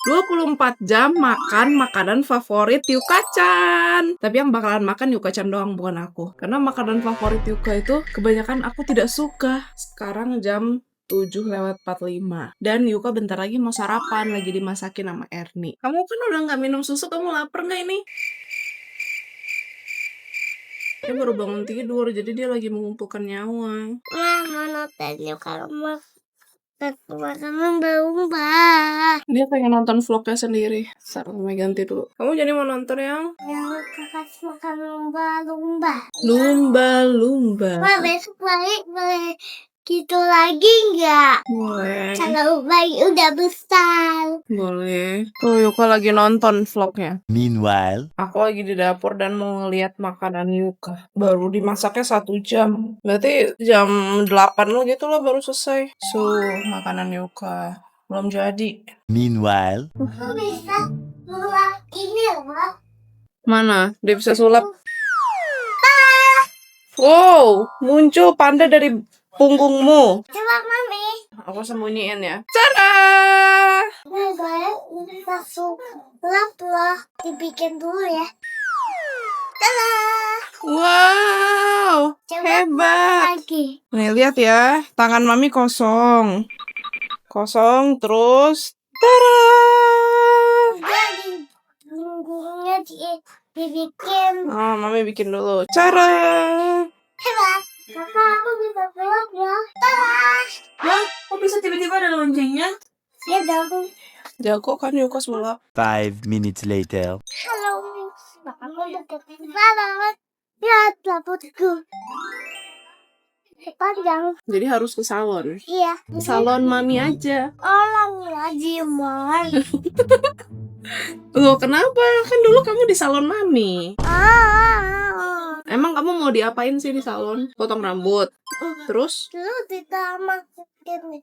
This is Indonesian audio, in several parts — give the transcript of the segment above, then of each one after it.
24 jam makan makanan favorit Yuka-chan. Tapi yang bakalan makan Yuka-chan doang, bukan aku. Karena makanan favorit Yuka itu kebanyakan aku tidak suka. Sekarang jam 7:45. Dan Yuka bentar lagi mau sarapan, lagi dimasakin sama Erni. Kamu kan udah nggak minum susu, kamu lapar nggak ini? Dia baru bangun tidur, jadi dia lagi mengumpulkan nyawa. Mana tanya kalau mau makanan berubah. Dia pengen nonton vlognya sendiri. Sekarang ganti dulu. Kamu jadi mau nonton yang Kakak makan lumba-lumba. lumba-lumba? Ma, besok balik boleh gitu lagi nggak? Boleh. Kalau bayi udah besar. Boleh. Tuh Yuka lagi nonton vlognya. Meanwhile, Aku lagi di dapur dan mau ngeliat makanan Yuka. Baru dimasaknya 1 jam. Berarti jam 8 lo gitu lah baru selesai. Makanan Yuka. Belum jadi. meanwhile, Aku bisa mulai ini loh. Mana? Dia bisa sulap. Wow, muncul panda dari punggungmu. Coba mami. Aku sembunyiin ya. Tada! Nah, bayang bisa sulap loh. Dibikin dulu ya. Tada! Wow, Coba hebat. lagi. Nih lihat ya, tangan mami kosong. Kosong terus. Tada! Jadi punggungnya dibikin Oh, mami bikin dulu. Cara. hebat. Kakak, aku bisa sulap ya. Tada! Hah? Kok bisa tiba-tiba ada loncengnya? Ya dong. Jago kan Yuka sulap. 5 minutes later. Halo, aku deketin banget. Lihat rambutku. Panjang. Jadi harus ke salon. Iya. Salon mami aja. Orang lagi man. Loh, kenapa? Kan dulu kamu di salon mami. Ah. Emang kamu mau diapain sih di salon? Potong rambut. Terus? Lu ditamakin nih.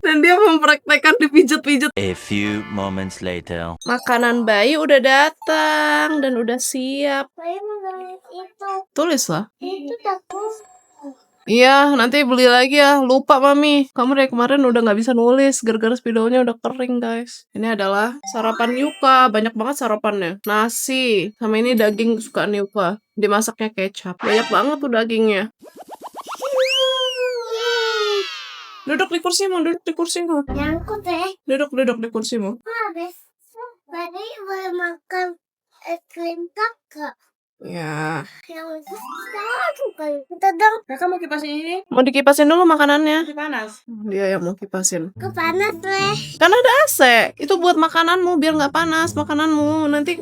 Dan dia mempraktekkan dipijat-pijat. A few moments later. Makanan bayi udah datang dan udah siap. Saya menulis itu. Tulis lah. Itu takut. Iya, nanti beli lagi ya. Lupa mami. Kamu dari kemarin udah nggak bisa nulis. Gara-gara spidolnya udah kering guys. Ini adalah sarapan Yuka. Banyak banget sarapannya. Nasi. Sama ini daging kesukaan Yuka. Dimasaknya kecap. Banyak banget tuh dagingnya. Duduk di kursimu, duduk di kursimu. Nyangkut deh. Duduk di kursimu. Habis. Tadi boleh makan es krim kakak. Ya. Yang itu kan. Kita dong. Kakak mau kipasin ini? Mau dikipasin dulu makanannya. Panas. Dia yang mau kipasin. Kepanas deh. Kan ada AC. Itu buat makananmu biar nggak panas makananmu. Nanti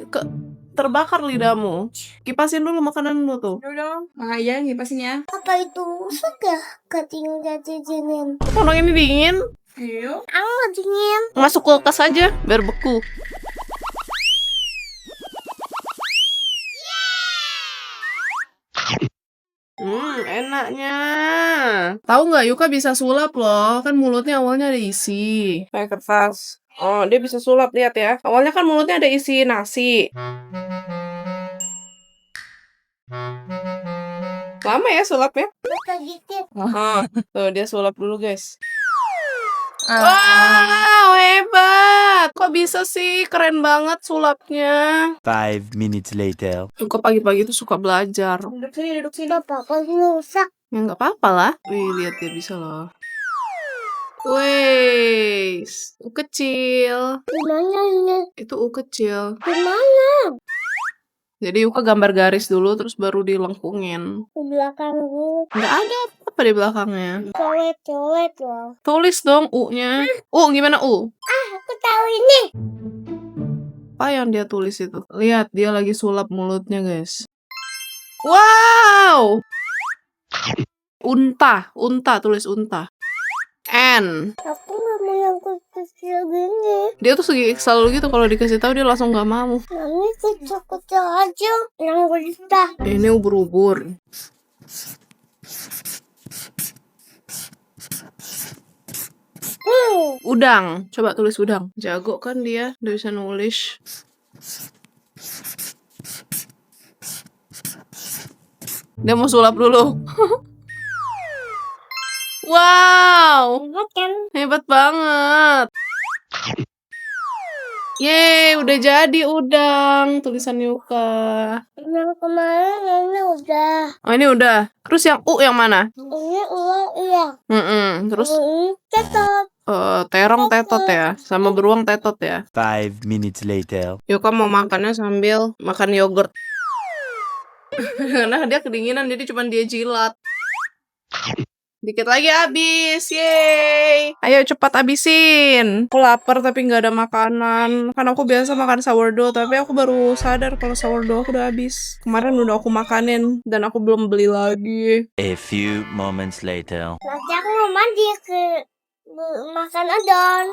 terbakar lidahmu. Kipasin dulu makananmu tuh. Udah, makanya kipasin ya. Apa itu rusak ya? Ketinggalan dingin. Orang ini dingin. Iya. Aku dingin. Masuk kulkas aja biar beku. Enaknya. Tahu nggak Yuka bisa sulap loh. Kan mulutnya awalnya ada isi. Kayak kertas. Oh, dia bisa sulap, lihat ya. Awalnya kan mulutnya ada isi nasi. Lama ya sulapnya? Kita gitu. Tuh, dia sulap dulu, guys. Wow, hebat. Kok bisa sih? Keren banget sulapnya. 5 minutes later. Yuka pagi-pagi tuh suka belajar. Duduk sini. Bapak rusak. Ya nggak apa-apa lah. Wih, lihat dia bisa loh. Wih, U kecil. Gimana ini? Itu U kecil. Gimana? Jadi Yuka gambar garis dulu, terus baru dilengkungin. Di belakang gue. Nggak ada apa di belakangnya. Coret loh. Tulis dong U-nya. Gimana U? Aku tahu ini. Apa yang dia tulis itu? Lihat, dia lagi sulap mulutnya, guys. Wow! Unta, tulis unta. N. Aku nggak mau yang kecil gini. Dia tuh selalu gitu kalau dikasih tahu dia langsung nggak mau. Ini kecil aja. Yang bisa. Ini ubur-ubur. Udang. Coba tulis udang. Jago kan dia, udah bisa nulis. Dia mau sulap dulu. Wow, Hebat kan? hebat banget. Yeay, udah jadi udang tulisan Yuka. Yang kemarin ini udah. Oh, ini udah. Terus yang U yang mana? Ini ulang iya. Terus Ini tetap. terong tetot ya, sama beruang tetot ya. 5 minutes later. Yuka mau makannya sambil makan yogurt. Karena dia kedinginan, jadi cuma dia jilat. Dikit lagi habis, yeay. Ayo cepat habisin. Aku lapar tapi nggak ada makanan. Kan aku biasa makan sourdough, tapi aku baru sadar kalau sourdough aku udah habis. Kemarin udah aku makanin, dan aku belum beli lagi. A few moments later. Nanti aku mau mandi ke makan udon.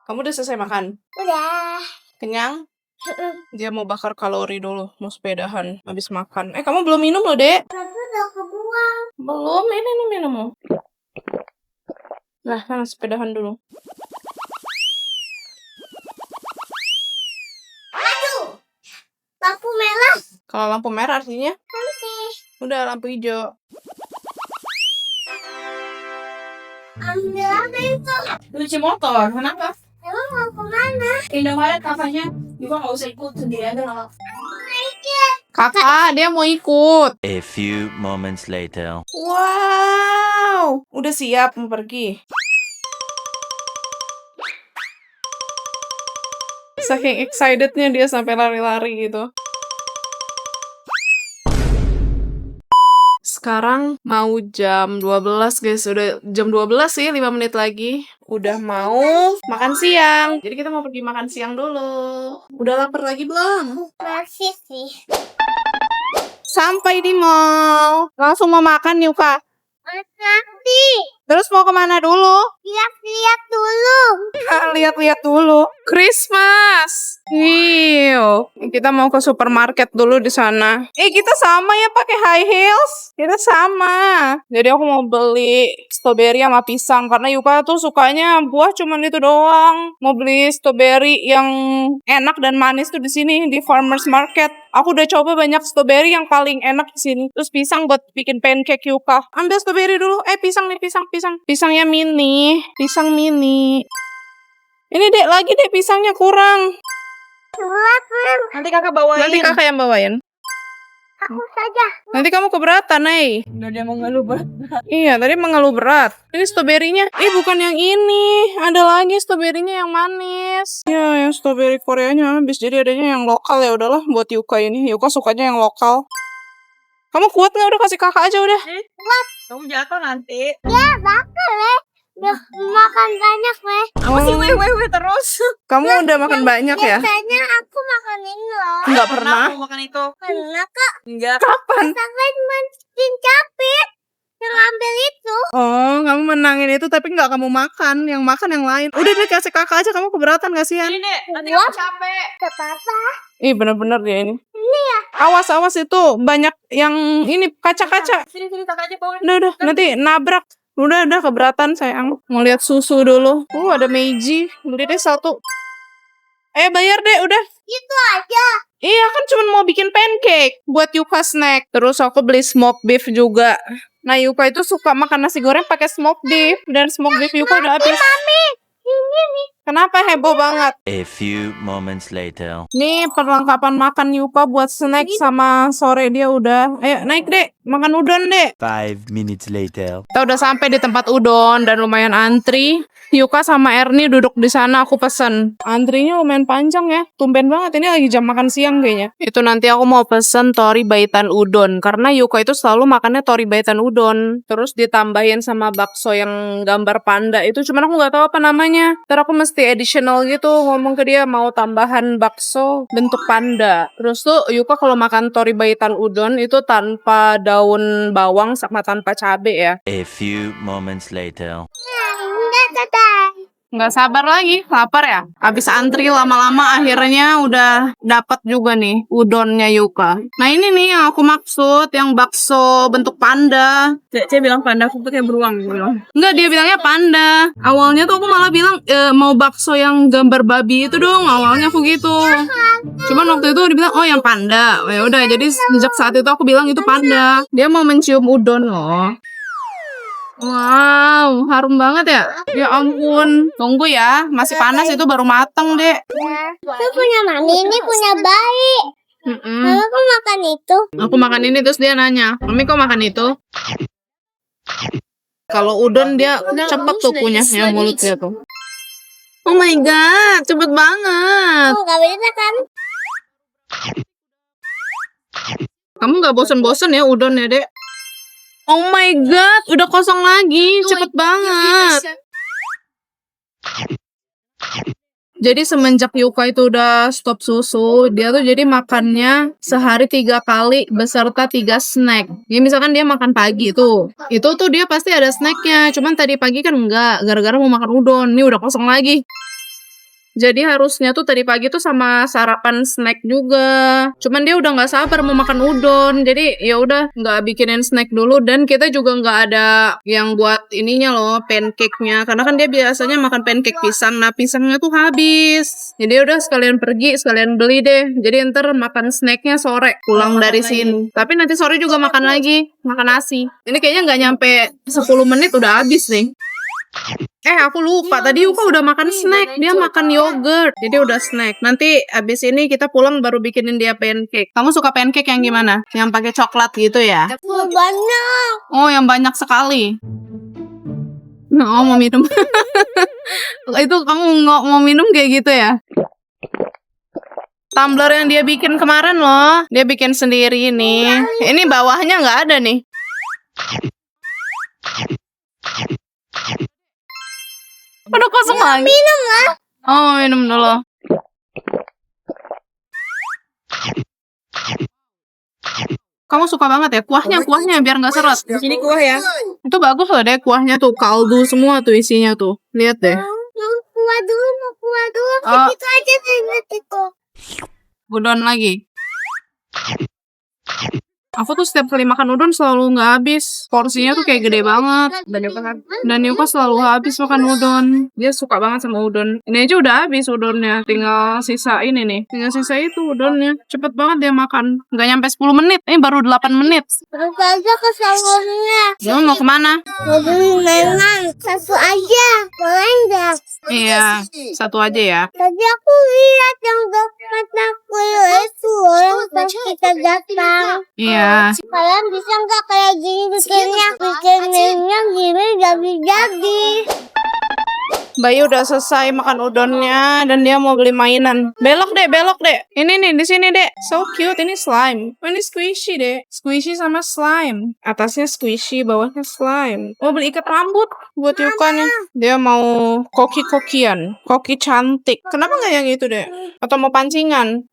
Kamu udah selesai makan? Udah. Kenyang? Dia mau bakar kalori dulu, mau sepedahan habis makan. Kamu belum minum loh, Dek. Tapi udah kebuang. Belum, ini nih minum. Nah, sana sepedahan dulu. Aduh. Lampu merah. Kalau lampu merah artinya Nanti. udah lampu hijau. Ambil apa itu? Cuci motor, kenapa? Emang mau kemana? Indomaret kakaknya juga nggak usah ikut, sendiri aja lah. Aja. Kakak, dia mau ikut. A few moments later. Wow, udah siap mau pergi. Saking excitednya dia sampai lari-lari gitu. Sekarang mau jam 12 guys, udah jam 12 sih, 5 menit lagi. Udah mau makan siang. Jadi kita mau pergi makan siang dulu. Udah lapar lagi belum? Masih sih. Sampai di mall. Langsung mau makan Yuka. Nanti. Terus mau kemana dulu? Lihat-lihat dulu. Lihat-lihat dulu. Christmas. Kita mau ke supermarket dulu di sana. Kita sama ya pakai high heels. Kita sama. Jadi aku mau beli strawberry sama pisang karena Yuka tuh sukanya buah cuman itu doang. Mau beli strawberry yang enak dan manis tuh di sini di farmers market. Aku udah coba banyak strawberry yang paling enak di sini. Terus pisang buat bikin pancake Yuka. Ambil strawberry dulu. Pisang nih, pisang. Pisangnya mini. Pisang mini. Ini Dek, lagi Dek pisangnya kurang. Nanti kakak bawain. Nanti kakak yang bawain. Aku saja. Nanti kamu keberatan, Udah dia mau ngeluh berat. Iya, tadi mengeluh berat. Ini stroberinya. Bukan yang ini. Ada lagi stroberinya yang manis. Ya, yang stroberi Koreanya habis. Jadi adanya yang lokal ya udahlah buat Yuka ini. Yuka sukanya yang lokal. Kamu kuat nggak? Udah kasih kakak aja udah. Kamu jatuh nanti. Ya, bakal Udah makan banyak Aku sih weh terus. Kamu udah makan banyak ya? Biasanya aku makan ini loh. Nggak pernah. Aku makan itu. Karena kak Enggak. Kapan? sampai makin capek yang ambil itu. Oh, kamu menangin itu tapi nggak kamu makan. Yang makan yang lain. Udah deh kasih kakak aja. Kamu keberatan kasihan. Ini deh, nanti kamu capek. Gak apa-apa. Bener-bener dia ini. Ini ya. Awas itu banyak yang ini kaca-kaca. Sini kakak aja bawain. Udah, nanti nabrak. Udah keberatan sayang. Mau lihat susu dulu. Ada Meiji. Beli deh satu. Bayar deh, udah. Itu aja. Iya, kan cuma mau bikin pancake buat Yuka snack. Terus aku beli smoked beef juga. Nah, Yuka itu suka makan nasi goreng pakai smoked beef. Dan smoked beef Yuka udah habis. Mami. Ini nih. Kenapa heboh banget? A few moments later. Nih perlengkapan makan Yuka buat snack sama sore dia udah. Ayo naik dek, makan udon dek. 5 minutes later. Kita udah sampai di tempat udon dan lumayan antri. Yuka sama Ernie duduk di sana, aku pesen. Antrinya lumayan panjang ya. Tumben banget, ini lagi jam makan siang kayaknya. Itu nanti aku mau pesen tori baitan udon. Karena Yuka itu selalu makannya tori baitan udon. Terus ditambahin sama bakso yang gambar panda itu. Cuman aku nggak tahu apa namanya. Ntar aku mesti additional gitu. Ngomong ke dia mau tambahan bakso bentuk panda. Terus tuh Yuka kalau makan tori baitan udon itu tanpa daun bawang sama tanpa cabe ya. A few moments later. Udah selesai. Nggak sabar lagi, lapar ya. Habis antri lama-lama akhirnya udah dapat juga nih udonnya Yuka. Nah ini nih yang aku maksud, yang bakso bentuk panda. Cek bilang panda aku tuh kayak beruang bilang. Enggak, dia bilangnya panda. Awalnya tuh aku malah bilang mau bakso yang gambar babi itu dong. Awalnya aku gitu. Cuman waktu itu dia bilang oh yang panda. Ya udah, jadi sejak saat itu aku bilang itu panda. Dia mau mencium udon loh. Wow, harum banget ya. Ya ampun. Tunggu ya, masih panas itu baru mateng, Dek. Itu punya mami, ini punya bayi. Mama kok makan itu? Aku makan ini terus dia nanya, Mami kok makan itu? Kalau udon dia cepet tuh punyanya mulutnya tuh. Oh my god, cepet banget. Oh, gak bisa kan? Kamu nggak bosen-bosen ya udonnya, Dek? Oh my god, udah kosong lagi, cepet banget. Jadi semenjak Yuka itu udah stop susu, dia tuh jadi makannya sehari 3 kali beserta 3 snack. Ya misalkan dia makan pagi tuh, itu tuh dia pasti ada snacknya. Cuman tadi pagi kan enggak, gara-gara mau makan udon. Ini udah kosong lagi. Jadi harusnya tuh tadi pagi tuh sama sarapan snack juga. Cuman dia udah nggak sabar mau makan udon. Jadi ya udah nggak bikinin snack dulu, dan kita juga nggak ada yang buat ininya loh, pancake-nya. Karena kan dia biasanya makan pancake pisang. Nah pisangnya tuh habis. Jadi udah sekalian pergi, sekalian beli deh. Jadi ntar makan snacknya sore pulang dari sini. Tapi nanti sore juga makan lagi, makan nasi. Ini kayaknya nggak nyampe 10 menit udah habis nih. Aku lupa tadi Yuka udah makan snack, dia makan yogurt, jadi udah snack. Nanti abis ini kita pulang baru bikinin dia pancake. Kamu suka pancake yang gimana? Yang pakai coklat gitu ya? Banyak. Oh, yang banyak sekali. Nah, mau minum. Itu kamu nggak mau minum kayak gitu ya? Tumbler yang dia bikin kemarin loh, dia bikin sendiri ini. Ini bawahnya nggak ada nih. Udah kosong lagi. Minum lah. Oh, minum dulu. Kamu suka banget ya kuahnya biar nggak seret. Di sini kuah ya. Itu bagus loh deh kuahnya tuh, kaldu semua tuh isinya tuh. Lihat deh. Mau kuah dulu. Oh. Itu aja itu. Udon lagi. Aku tuh setiap kali makan udon selalu nggak habis. Porsinya tuh kayak gede banget. Dan Yuka selalu habis makan udon. Dia suka banget sama udon. Ini aja udah habis udonnya. Tinggal sisa ini nih. Tinggal sisa itu udonnya. Cepet banget dia makan. Nggak nyampe 10 menit. Ini baru 8 menit. Terus aja ke salonnya. Lu mau kemana? Mau beli mainan. Satu aja. Boleh nggak? Iya, satu aja ya. Tadi aku lihat yang dekat aku itu yang pas kita datang. Iya. Kalian bisa nggak kayak gini bikinnya gini jadi. Bayu udah selesai makan udonnya dan dia mau beli mainan. Belok deh. Ini nih di sini deh. So cute, ini slime. Oh, ini squishy deh. Squishy sama slime. Atasnya squishy, bawahnya slime. Mau beli ikat rambut buat Yuka nih. Dia mau koki-kokian. Koki cantik. Kenapa nggak yang itu deh? Atau mau pancingan?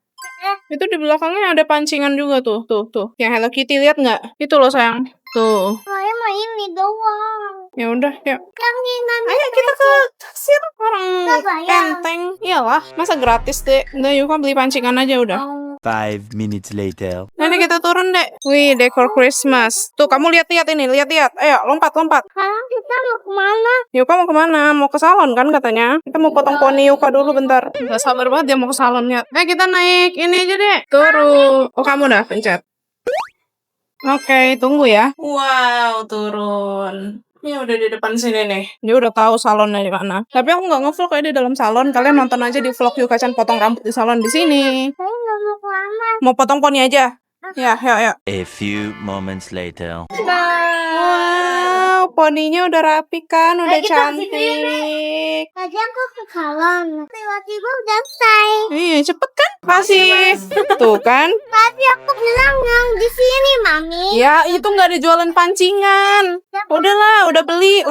Itu di belakangnya ada pancingan juga tuh. Yang Hello Kitty, lihat nggak? Itu loh sayang. Tuh. Saya mau ini doang. Ya udah, yuk. Yang ini Ayo kita ke kasir, orang Nggak bayar. enteng. Iyalah, masa gratis deh. Udah Yuka beli pancingan aja udah. 5 minutes later. Nanti kita turun deh. Wih, dekor Christmas. Tuh kamu lihat-lihat ini, lihat-lihat. Ayo lompat. Sekarang kita mau kemana? Yuka mau kemana? Mau ke salon kan katanya. Kita mau potong poni Yuka dulu bentar. Gak sabar banget dia mau ke salonnya. Kita naik ini aja deh. Turun. Oh kamu udah pencet. Oke, tunggu ya. Wow, turun. Ini udah di depan sini nih. Dia udah tahu salonnya di mana. Tapi aku nggak nge-vlog kayak di dalam salon. Kalian nonton aja di vlog Yuka Chan potong rambut di salon di sini. Saya nggak mau kemana. Mau potong poni aja? Ya, yuk. A few moments later. Wow, poninya udah rapi kan, udah Ayo kita ke cantik. Tadi aku ke salon. Tiba-tiba udah selesai. Iya, cepet kan? Kasih. Tuh kan? Tadi aku bilang yang di sini, Mami. Ya, itu nggak ada jualan pancingan. Udahlah, udah beli.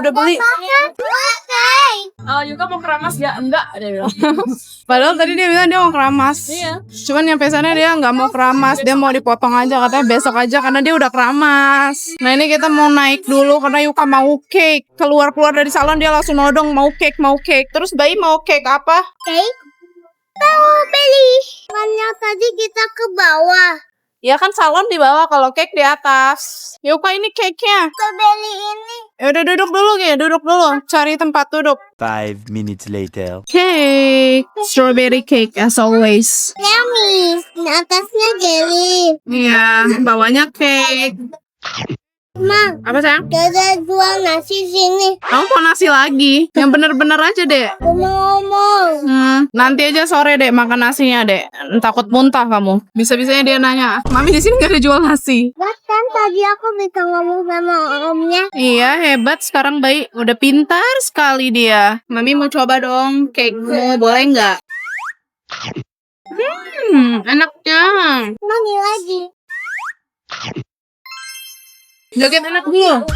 Selesai. Yuka mau keramas ya? Enggak, dia bilang. Padahal tadi dia bilang dia mau keramas. Iya. Cuman nyampe sana dia nggak mau keramas, dia mau dipotong aja, katanya besok aja karena dia udah keramas. Nah ini kita mau naik dulu karena Yuka mau cake. Keluar dari salon dia langsung nodong mau cake. Terus Bayi mau cake apa? Oke. Strawberry. Makanya tadi kita ke bawah. Ya kan salon di bawah, kalau cake di atas. Yuka ini cake-nya. Strawberry ini. Ya udah duduk dulu. Cari tempat duduk. 5 minutes later. Cake, strawberry cake as always. Yummy. Di atasnya jelly. Iya, bawahnya cake. Ma, Apa sayang? kita jual nasi sini. Kamu mau nasi lagi? Yang bener-bener aja, Dek. Aku mau ngomong. Nanti aja sore, Dek, makan nasinya, Dek. Takut muntah kamu. Bisa-bisanya dia nanya, Mami di sini gak ada jual nasi. Kan tadi aku bisa ngomong sama omnya. Iya, hebat sekarang bayi. Udah pintar sekali dia. Mami mau coba dong cake-mu, boleh nggak? Enaknya. Mami lagi. Joget enak dulu.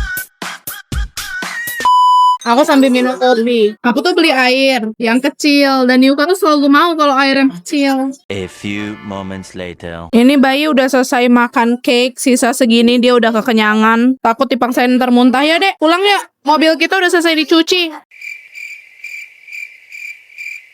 Aku sambil minum kopi. Aku tuh beli air yang kecil. Dan Yuka tuh selalu mau kalau air yang kecil. A few moments later. Ini bayi udah selesai makan cake. Sisa segini dia udah kekenyangan. Takut dipaksain ntar muntah ya, Dek. Pulang ya. Mobil kita udah selesai dicuci.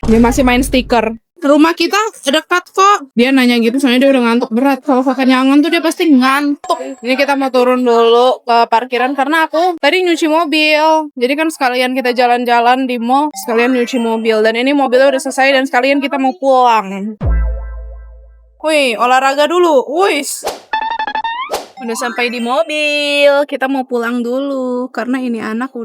Dia masih main stiker. Rumah kita dekat kok. Dia nanya gitu soalnya dia udah ngantuk berat. Kalau kekenyangan tuh dia pasti ngantuk. Ini kita mau turun dulu ke parkiran karena aku tadi nyuci mobil. Jadi kan sekalian kita jalan-jalan di mall, sekalian nyuci mobil. Dan ini mobilnya udah selesai dan sekalian kita mau pulang. Wih, olahraga dulu. Wih. Udah sampai di mobil. Kita mau pulang dulu karena ini anak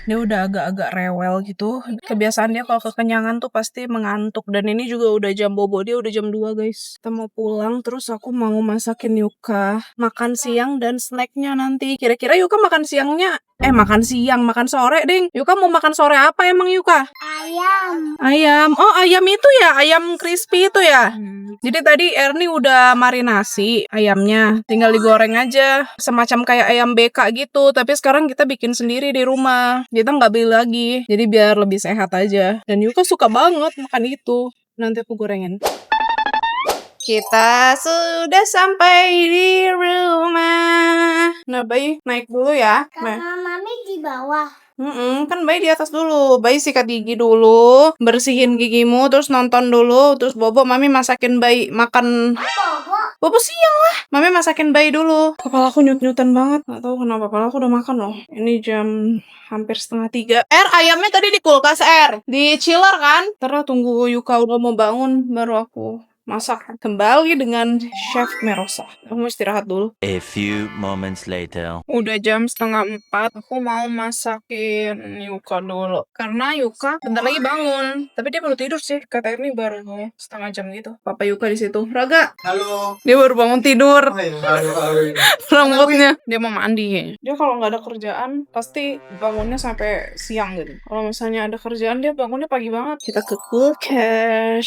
dia udah agak-agak rewel gitu. Kebiasaan dia kalau kekenyangan tuh pasti mengantuk. Dan ini juga udah jam bobo, dia udah jam 2 guys. Kita mau pulang, terus aku mau masakin Yuka makan siang dan snacknya nanti. Kira-kira Yuka makan siangnya, makan sore ding. Yuka mau makan sore apa emang Yuka? Ayam. Ayam. Oh, ayam itu ya, ayam crispy itu ya. Jadi tadi Ernie udah marinasi ayamnya, tinggal digoreng aja, semacam kayak ayam BK gitu. Tapi sekarang kita bikin sendiri di rumah. Kita nggak beli lagi, jadi biar lebih sehat aja. Dan Yuka suka banget makan itu. Nanti aku gorengin. Kita sudah sampai di rumah. Nah, bayi naik dulu ya. Karena mami di bawah. Kan bayi di atas dulu. Bayi sikat gigi dulu, bersihin gigimu, terus nonton dulu, terus bobo mami masakin bayi makan. Bobo siang lah. Mami masakin bayi dulu. Kepala aku nyut-nyutan banget. Gak tahu kenapa, kepala aku udah makan loh. Ini jam hampir 2:30. Ayamnya tadi di kulkas, di chiller kan? Terus tunggu Yuka udah mau bangun, baru aku masak kembali dengan Chef Merosa. Aku mau istirahat dulu. A few moments later. Udah jam 3:30. Aku mau masakin Yuka dulu. Karena Yuka bentar lagi bangun. Tapi dia baru tidur sih. Kata ini baru setengah jam gitu. Papa Yuka di situ. Raga. Halo. Dia baru bangun tidur. Halo. Rambutnya. Dia mau mandi. Dia kalau nggak ada kerjaan pasti bangunnya sampai siang gitu. Kalau misalnya ada kerjaan dia bangunnya pagi banget. Kita ke kulkas.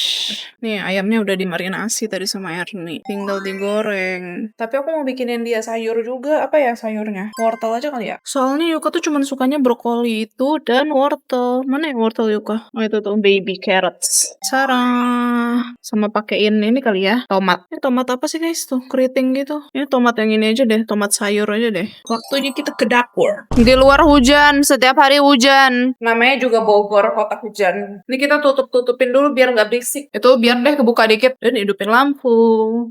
Nih ayamnya udah dimarinasi tadi sama Ernie. Tinggal digoreng. Tapi aku mau bikinin dia sayur juga. Apa ya sayurnya? Wortel aja kali ya? Soalnya Yuka tuh cuman sukanya brokoli itu dan wortel. Mana ya wortel Yuka? Oh itu tuh baby carrots. Sarah. Sama pakein ini kali ya. Tomat. Ini tomat apa sih guys tuh? Keriting gitu. Ini tomat yang ini aja deh. Tomat sayur aja deh. Waktunya kita ke dapur. Di luar hujan. Setiap hari hujan. Namanya juga Bogor, kota hujan. Ini kita tutup-tutupin dulu biar nggak berisik. Itu biar deh kebuka dikit. Dan hidupin lampu.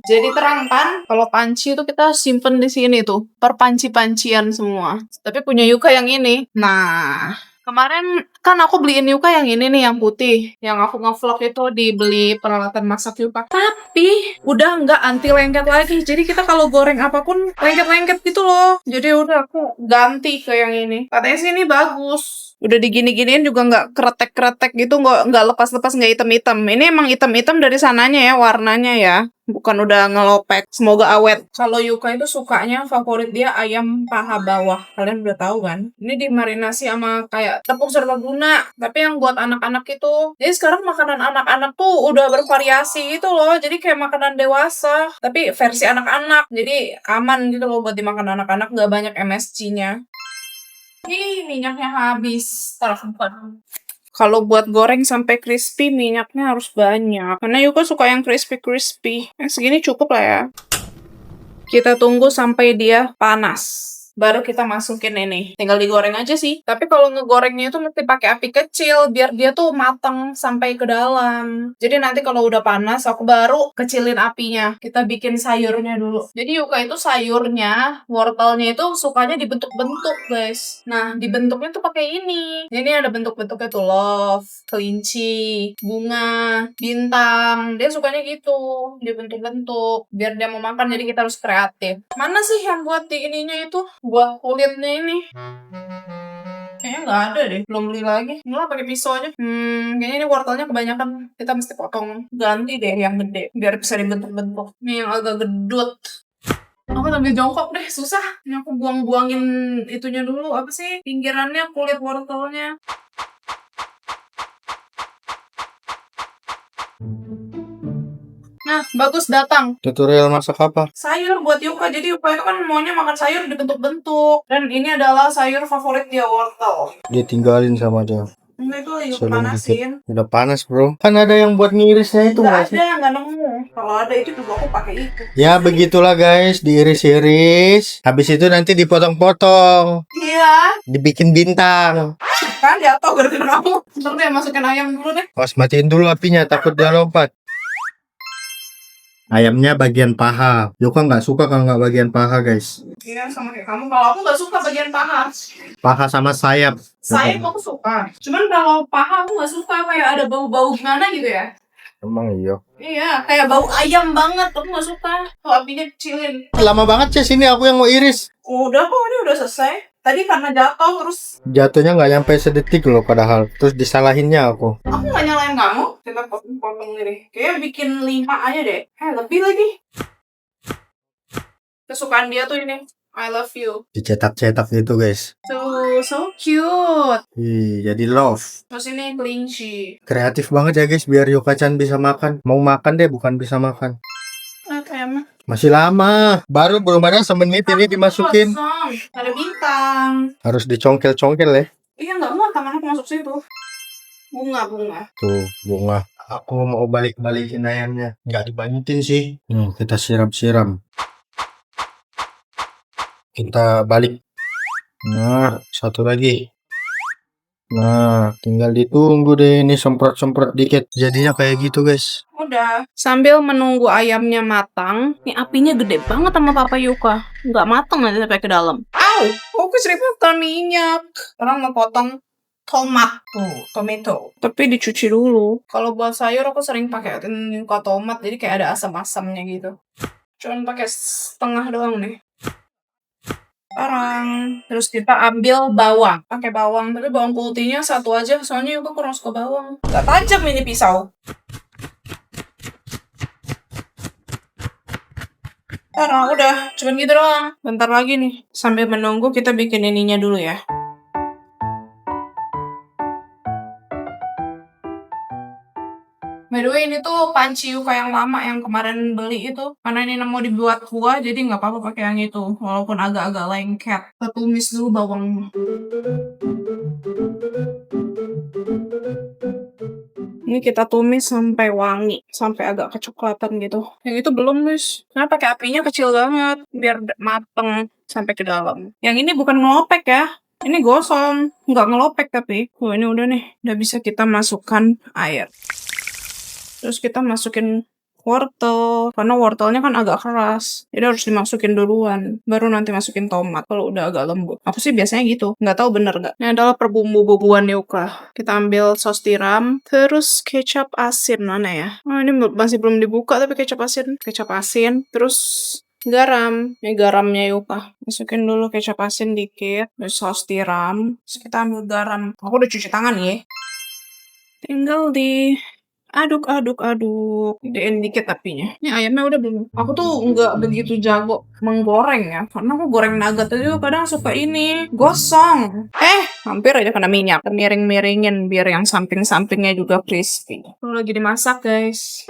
Jadi terang kan? Kalau panci itu kita simpen di sini tuh. Perpanci-pancian semua. Tapi punya Yuka yang ini. Nah, kemarin kan aku beliin Yuka yang ini nih, yang putih. Yang aku nge-vlog itu dibeli peralatan masak Yuka. Tapi udah nggak anti lengket lagi. Jadi kita kalau goreng apapun lengket-lengket gitu loh. Jadi udah aku ganti ke yang ini. Katanya sih ini bagus. Udah digini-giniin juga nggak kretek-kretek gitu, nggak lepas-lepas, nggak hitam-hitam. Ini emang hitam-hitam dari sananya ya, warnanya ya. Bukan udah ngelopek. Semoga awet. Kalau Yuka itu sukanya, favorit dia ayam paha bawah. Kalian udah tahu kan? Ini dimarinasi sama kayak tepung serbaguna. Tapi yang buat anak-anak itu. Jadi sekarang makanan anak-anak tuh udah bervariasi gitu loh. Jadi kayak makanan dewasa. Tapi versi anak-anak. Jadi aman gitu loh buat dimakan anak-anak. Nggak banyak MSG-nya. Ih, minyaknya habis. Taruh bukan. Kalau buat goreng sampai crispy, minyaknya harus banyak. Karena Yuka suka yang crispy-crispy. Yang segini cukup lah ya. Kita tunggu sampai dia panas. baru kita masukin ini. Tinggal digoreng aja sih. Tapi kalau ngegorengnya itu mesti pakai api kecil biar dia tuh matang sampai ke dalam. Jadi nanti kalau udah panas aku baru kecilin apinya. Kita bikin sayurnya dulu. Jadi Yuka itu sayurnya, wortelnya itu sukanya dibentuk-bentuk, guys. Nah, dibentuknya tuh pakai ini. Ini ada bentuk-bentuknya tuh love, kelinci, bunga, bintang. Dia sukanya gitu, dibentuk-bentuk biar dia mau makan. Jadi kita harus kreatif. Mana sih yang buat di ininya itu? Buat kulitnya ini. Kayaknya nggak ada deh, belum beli lagi. Nggak pakai pisau aja. Kayaknya ini wortelnya kebanyakan. Kita mesti potong. Ganti deh yang gede, biar bisa dibentuk-bentuk. Ini yang agak gedut. Aku sambil jongkok deh, susah. Ini aku buang-buangin itunya dulu. Apa sih? Pinggirannya, kulit wortelnya. Nah, bagus datang. Tutorial masak apa? Sayur buat Yuka. Jadi Yuka itu kan maunya makan sayur dibentuk-bentuk. Dan ini adalah sayur favorit dia, wortel. Dia tinggalin sama dia. Ini tuh Yuka Sebelum panasin. Udah panas bro. Kan ada yang buat ngirisnya itu Nggak nggak sih? ada, nggak nemu. Kalau ada itu juga aku pakai itu. Ya begitulah guys, diiris-iris. Habis itu nanti dipotong-potong. Iya. Dibikin bintang. Kan jatuh gara-gara kamu. Ntar deh masukin ayam dulu deh. Awas matiin dulu apinya, takut dia lompat. Ayamnya bagian paha. Yuka nggak suka kalau nggak bagian paha guys. Iya, sama kayak kamu. Kalau aku nggak suka bagian paha. Paha sama sayap. Sayap aku suka. Cuman kalau paha aku nggak suka. Kayak ada bau-bau gimana gitu ya. Emang iya. Iya, kayak bau ayam banget. Aku nggak suka. Kalau apinya kecilin. Lama banget sih sini aku yang mau iris. Udah kok, ini udah selesai. Tadi karena jatuh terus Jatuhnya nggak nyampe sedetik loh padahal. Terus disalahinnya aku. aku nggak nyalain kamu. Kita potong ini. Kayaknya bikin 5 aja deh. Lebih lagi. Kesukaan dia tuh ini. I love you. Dicetak-cetak gitu guys. So cute. Jadi love. Terus ini kelinci. Kreatif banget ya guys biar Yuka-chan bisa makan. Mau makan deh bukan bisa makan. Kayaknya. Masih lama. Baru belum ada semenit ini dimasukin. Kosong. Ada bintang. Harus dicongkel-congkel ya. Iya nggak mau tangan aku masuk situ. Bunga. Tuh bunga. Aku mau balik-balikin ayamnya. Nggak dibanyakin sih. Kita siram-siram. Kita balik. Nah, satu lagi. Nah, tinggal ditunggu deh ini semprot-semprot dikit. Jadinya kayak gitu guys. Udah. Sambil menunggu ayamnya matang, ini apinya gede banget sama Papa Yuka. Nggak matang nanti sampai ke dalam. Au! Aku keceritaan minyak. Orang mau potong tomat. Tomato. Tapi dicuci dulu. Kalau buat sayur aku sering pakai Yuka tomat, jadi kayak ada asam-asamnya gitu. Cuman pakai setengah doang nih. Sekarang terus kita ambil bawang, pakai bawang, tapi bawang putihnya satu aja, soalnya Yuka kurang suka bawang. Gak tajam ini pisau. Udah, cuman gitu doang. Bentar lagi nih, sambil menunggu kita bikin ininya dulu ya. By the way, ini tuh panci Yuka yang lama yang kemarin beli itu. Karena ini mau dibuat kuah, jadi nggak apa-apa pakai yang itu. Walaupun agak-agak lengket. Kita tumis dulu bawangnya. Ini kita tumis sampai wangi, sampai agak kecoklatan gitu. Yang itu belum, guys. Karena pakai apinya kecil banget, biar mateng sampai ke dalam. Yang ini bukan ngelopek ya. Ini gosong, nggak ngelopek tapi. Ini udah nih, udah bisa kita masukkan air. Terus kita masukin wortel, karena wortelnya kan agak keras, jadi harus dimasukin duluan, baru nanti masukin tomat kalau udah agak lembut. Aku sih biasanya gitu, nggak tahu bener nggak. Ini adalah perbumbu-bumbuan Yuka. Kita ambil saus tiram, terus kecap asin mana ya? Oh ini masih belum dibuka tapi kecap asin, terus garam. Ini garamnya Yuka. Masukin dulu kecap asin dikit, terus saus tiram, terus kita ambil garam. Aku udah cuci tangan ya. Tinggal di aduk. Gedein dikit apinya. Ini ayamnya udah belum? Aku tuh nggak begitu jago menggoreng ya. Karena aku goreng nugget aja kadang suka ini gosong. Hampir aja kena minyak. Miring-miringin biar yang samping-sampingnya juga crispy. Kalau lagi dimasak guys.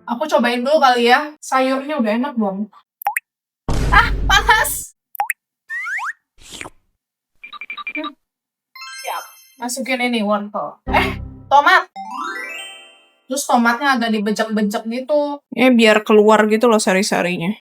Aku cobain dulu kali ya. Sayurnya udah enak belum? Panas! Masukin ini wortel. Tomat. Terus tomatnya agak dibejek-bejek gitu. Biar keluar gitu loh sari-sarinya.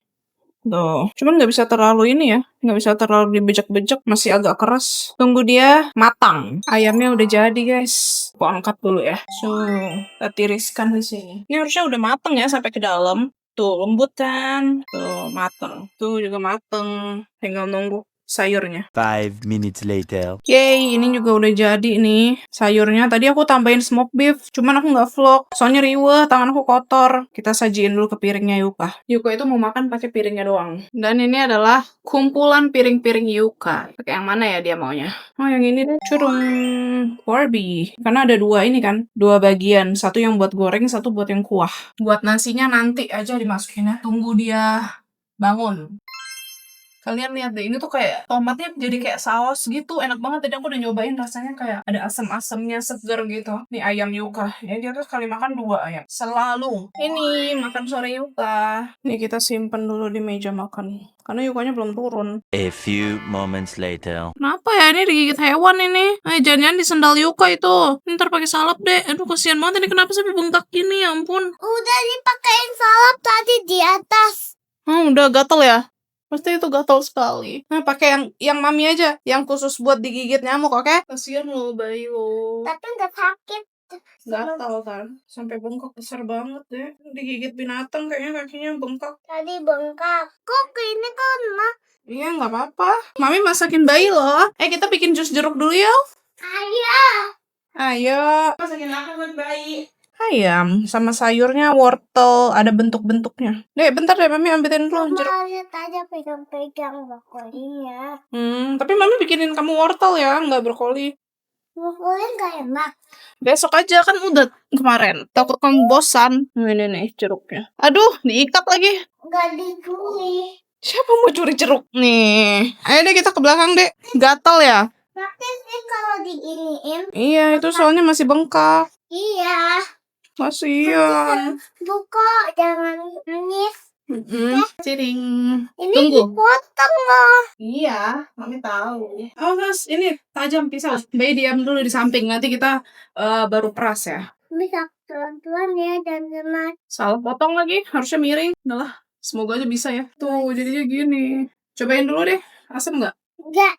Tuh. Cuman nggak bisa terlalu ini ya. Nggak bisa terlalu dibejek-bejek. Masih agak keras. Tunggu dia matang. Ayamnya udah jadi guys. Aku angkat dulu ya. So, kita tiriskan di sini. Ini harusnya udah mateng ya sampai ke dalam. Tuh, lembut kan. Tuh, mateng. Tuh juga mateng. Tinggal nunggu sayurnya. 5 minutes later. Yeay, ini juga udah jadi nih sayurnya. Tadi aku tambahin smoke beef, cuman aku nggak vlog. Soalnya riweh, tangan aku kotor. Kita sajiin dulu ke piringnya Yuka. Yuka itu mau makan pakai piringnya doang. Dan ini adalah kumpulan piring-piring Yuka. Pakai yang mana ya dia maunya? Oh, yang ini deh. Curung. Barbie. Karena ada dua ini kan. Dua bagian. Satu yang buat goreng, satu buat yang kuah. Buat nasinya nanti aja dimasukin ya. Tunggu dia bangun. Kalian lihat deh, ini tuh kayak tomatnya jadi kayak saus gitu, enak banget. Tadi aku udah nyobain, rasanya kayak ada asam-asamnya, seger gitu. Nih ayam Yuka, ya dia tuh sekali makan 2 ayam. Selalu. Ini makan sore Yuka. Nih kita simpen dulu di meja makan. Karena Yukanya belum turun. A few moments later. Kenapa ya ini digigit hewan ini? Jangan-jangan di sendal Yuka itu. Ntar pakai salep deh. Aduh kasihan banget ini kenapa sampai bengkak gini ya ampun. Udah dipakein salep tadi di atas. Udah gatel ya? Pasti itu gatal sekali. Nah, pakai yang mami aja, yang khusus buat digigit nyamuk, oke? Kasihan lo bayi lo. Tapi nggak sakit. Gatal kan, sampai bengkak besar banget deh. Digigit binatang kayaknya kakinya bengkak. Tadi bengkak. Kok ini kan mah? Iya nggak apa-apa. Mami masakin bayi loh. Kita bikin jus jeruk dulu ya. Ayah. Ayo. Masakin apa buat bayi? Ayam sama sayurnya wortel ada bentuk-bentuknya. Dek, bentar deh Mami ambilin dulu jeruk. Mama lihat aja pegang-pegang brokolinya. Tapi Mami bikinin kamu wortel ya, nggak brokoli. Brokoli nggak enak. Besok aja kan udah kemarin. Takut kamu bosan. Ini nih jeruknya. Aduh, diikat lagi. Nggak dicuri. Siapa mau curi jeruk nih? Ayo deh kita ke belakang deh. Gatal ya? Tapi sih kalau diginiin. Iya, itu soalnya masih bengkak. Iya. Kasian. Buka, jangan nangis. Ciring. Ini Tunggu. dipotong loh. Iya, Mami tahu. Oh, terus ini tajam pisau. Bayi diam dulu di samping. Nanti kita baru peras ya. Bisa pelan-pelan ya dan teman. Salah potong lagi. Harusnya miring. Udah lah. Semoga aja bisa ya. Tuh, jadinya gini. Cobain dulu deh. Asem nggak? Enggak,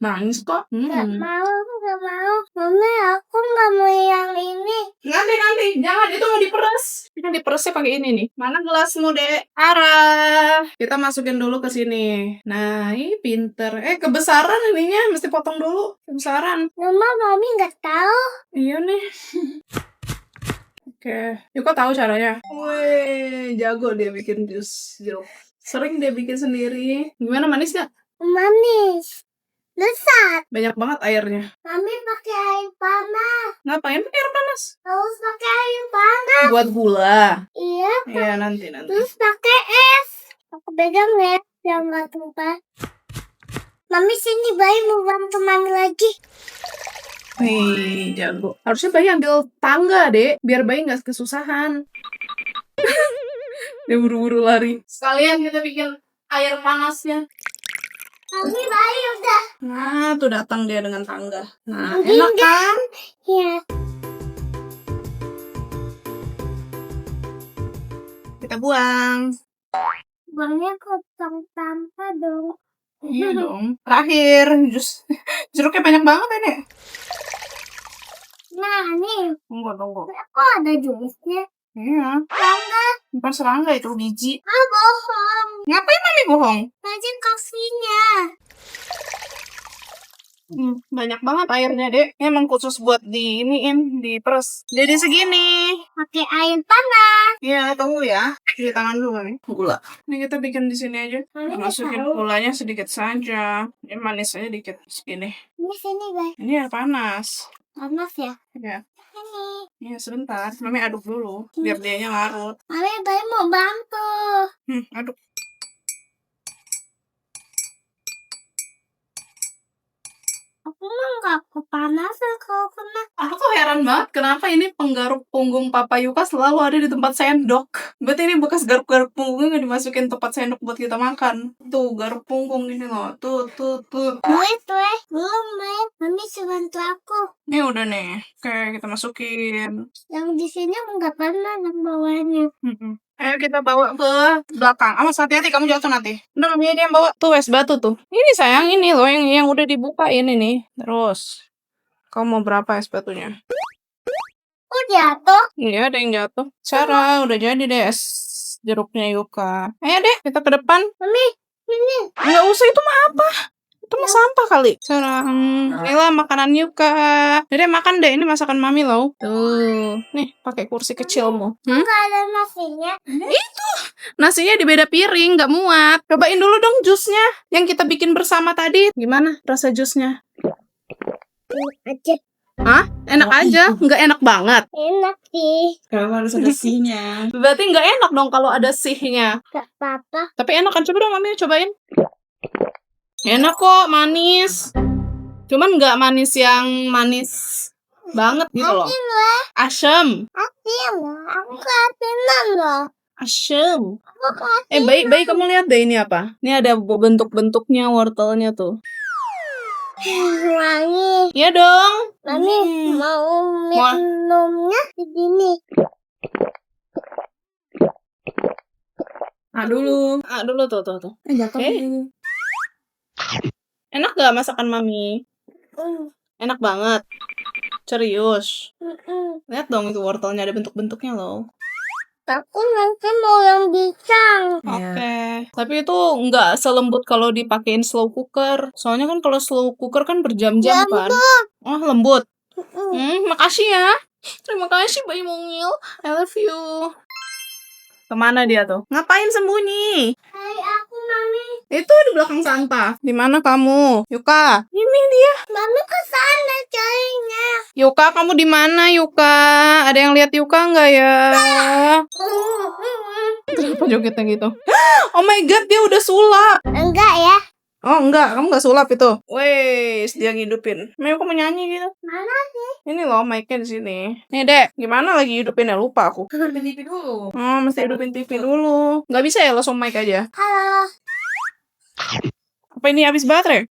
Nangis kok. enggak mau, enggak mau. Mami, aku enggak mau yang ini. Nanti. Jangan, itu mau diperes. Kita diperesnya pakai ini nih. Mana gelasmu, Dek? Arah. Kita masukin dulu ke sini. Nah, ini pinter. Kebesaran ininya. Mesti potong dulu. Kebesaran. Mama, Mami enggak tahu. Iya nih. Oke. Yuka tahu caranya. Wih, jago dia bikin jus jeruk. Sering dia bikin sendiri. Gimana, manis gak? Manis. Lesat. Banyak banget airnya. Mami pakai air panas. Ngapain pakai air panas? Terus pakai air panas. Buat gula. Iya. Iya, nanti. Terus pakai es. Aku pegang ya, biar nggak tumpah. Mami sini bayi mau bantu Mami lagi. Wih, jago. Harusnya bayi ambil tangga, Dek. Biar bayi nggak kesusahan. Dia buru-buru lari. Sekalian kita bikin air panasnya. Mami bayi udah. Nah, tuh datang dia dengan tangga. Nah, Begini. enak kan? Iya. Kita buang. Buangnya kosong tanpa dong. Iya dong. Terakhir, jeruknya banyak banget ini. Nah, nih. Tunggu. Kok ada jusnya? Iya. Serangga. Bukan serangga itu, biji. Bohong. Ngapain Mami bohong? Tadi kasihnya. Banyak banget airnya, Dek. Emang khusus buat diperes. Jadi segini. Pakai air panas. Iya, tunggu ya. Cuci tangan dulu, Mami. Gula. Ini kita bikin di sini aja. Mami Masukin tahu. gulanya sedikit saja. Ini manis aja dikit. Segini. Ini sini, guys. Ini air panas. Panas ya? Ya. Ini. Iya, sebentar. Mami aduk dulu. Biar dianya larut. Mami bayi mau bantu. Aduk. Aku mah nggak kepanasan kalau kena. Aku tuh heran banget kenapa ini penggaruk punggung Papa Yuka selalu ada di tempat sendok. Berarti ini bekas garuk-garuk punggungnya nggak dimasukin tempat sendok buat kita makan. Tuh, garuk punggung ini loh. Tuh. Belum main. Mami bantu aku. Ini udah nih. Oke, kita masukin. Yang di sini nggak pernah yang bawahnya. Ayo kita bawa ke belakang. Awas hati-hati kamu jatuh nanti. Udah Mami aja yang bawa. Tuh es batu tuh. Ini sayang ini loh yang udah dibuka ini nih. Terus. Kamu mau berapa es batunya? Oh jatuh. Iya, ada yang jatuh. Sarah, udah jadi deh es jeruknya Yuka. Ayo deh, kita ke depan. Mami, ini. Nggak usah, itu mah apa? Itu mah sampah kali. Sarah, inilah makanan Yuka. Jadi makan deh, ini masakan Mami loh. Tuh, nih pakai kursi kecilmu. Nggak ada nasinya. Itu, nasinya di beda piring, nggak muat. Cobain dulu dong jusnya yang kita bikin bersama tadi. Gimana rasa jusnya? Aja. Hah? Enak aja? Nggak enak banget? Enak sih. Kalau harus ada sinya. Berarti nggak enak dong kalau ada sihnya. Gak apa-apa. Tapi enak kan? Coba dong Mami cobain. Enak kok, manis. Cuman nggak manis yang manis banget gitu loh. Asem. Asim. Aku keasinan loh. Asem. Aku keasinan. Baik kamu lihat deh ini apa? Ini ada bentuk-bentuknya wortelnya tuh. Wangi. Iya dong. Mami mau minumnya di sini. Dulu tuh. Jatuh. Oke. Enak gak masakan Mami? Enak banget. Serius. Lihat dong itu wortelnya ada bentuk-bentuknya loh. Aku nanti mau yang pisang. Oke. Tapi itu nggak selembut kalau dipakein slow cooker. Soalnya kan kalau slow cooker kan berjam-jam kan. Oh, lembut. Makasih ya. Terima kasih Bayi Mungil. I love you. Kemana dia tuh? Ngapain sembunyi? Hai aku Mami. Itu di belakang sampah. Di mana kamu? Yuka. Ini dia. Mami ke sana carinya. Yuka, kamu di mana Yuka? Ada yang lihat Yuka nggak ya? Kenapa jogetnya gitu? Oh my god, dia udah sulap. Enggak ya. Oh enggak, kamu nggak sulap itu. Wes, dia ngidupin. Mau kamu nyanyi gitu? Mana sih? Ini loh mic-nya di sini. Nih Dek, gimana lagi hidupinnya? Lupa aku. Hidupin TV dulu. Oh, mesti hidupin TV dulu. Nggak bisa ya langsung mic aja? Halo. Apa ini habis baterai?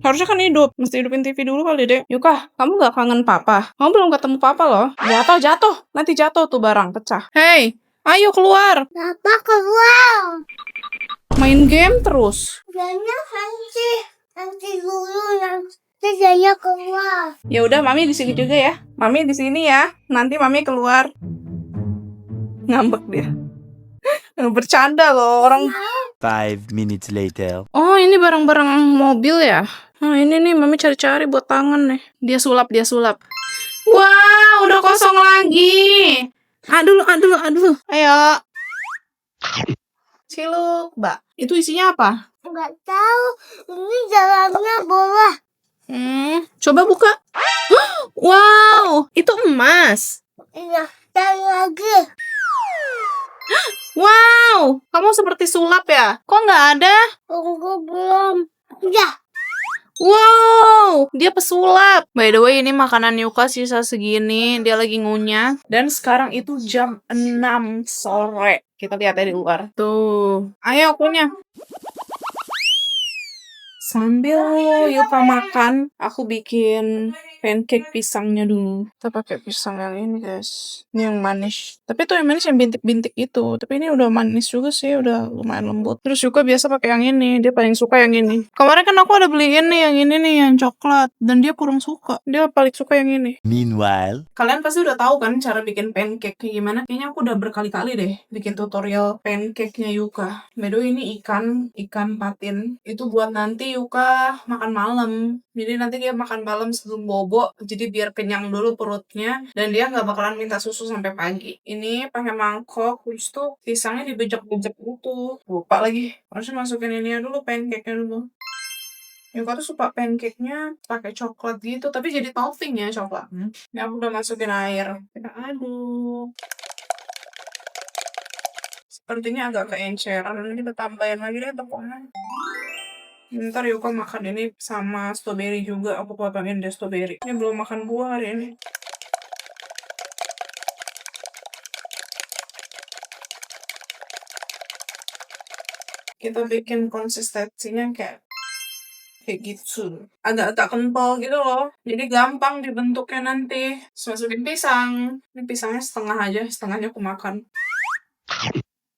Harusnya kan hidup. Mesti hidupin TV dulu kali Dek. Yuka, kamu nggak kangen Papa? Kamu belum ketemu Papa loh. Jatuh. Nanti jatuh tuh barang, pecah. Hey, ayo keluar. Papa keluar. Main game terus. Janya nanti dulu nanti Janya keluar. Ya udah, Mami di sini juga ya. Mami di sini ya. Nanti Mami keluar. Ngambek dia. Bercanda loh orang. 5 minutes later. Oh, ini barang-barang mobil ya? Nah, ini nih Mami cari-cari buat tangan nih. Dia sulap. Wah, udah kosong lagi. Aduh. Ayo. Ciluk, Mbak. Itu isinya apa? Enggak tahu. Ini dalamnya bola. Coba buka. Wow, itu emas. Iya, cari lagi. Wow, kamu seperti sulap ya? Kok nggak ada? Tunggu belum. Ya. Wow, dia pesulap. By the way, ini makanan Yuka sisa segini. Dia lagi ngunyah. Dan sekarang itu jam 6 sore. Kita lihat ya di luar. Tuh. Ayo kunyah. Sambil Yuka makan, aku bikin pancake pisangnya dulu. Kita pakai pisang yang ini, guys. Ini yang manis. Tapi tuh yang manis yang bintik-bintik itu. Tapi ini udah manis juga sih, udah lumayan lembut. Terus Yuka biasa pakai yang ini. Dia paling suka yang ini. Kemarin kan aku ada beliin nih yang ini nih, yang coklat. Dan dia kurang suka. Dia paling suka yang ini. Meanwhile, Kalian pasti udah tahu kan cara bikin pancake kayak gimana? Kayaknya aku udah berkali-kali deh bikin tutorial pancake-nya Yuka. By the way, ini ikan patin. Itu buat nanti Yuka makan malam. Jadi nanti dia makan malam sebelum bobo. Jadi biar kenyang dulu perutnya. Dan dia nggak bakalan minta susu sampai pagi. Ini pakai mangkok. Terus tuh pisangnya dibejek-bejek gitu. Lupa lagi. Harusnya masukin ini dulu, pancake-nya dulu. Yuka tuh suka pancake-nya pakai coklat gitu, tapi jadi topping ya coklat. Ini aku udah masukin air. Kita aduk. Sepertinya agak keenceran. Kita tambahin lagi deh tepungnya. Ntar Yuka makan ini sama strawberry juga. Aku potongin deh strawberry. Ini belum makan buah hari ini. Kita bikin konsistensinya kayak gitu. Agak-agak kental gitu loh. Jadi gampang dibentuknya nanti. Terus masukin pisang. Ini pisangnya setengah aja. Setengahnya aku makan.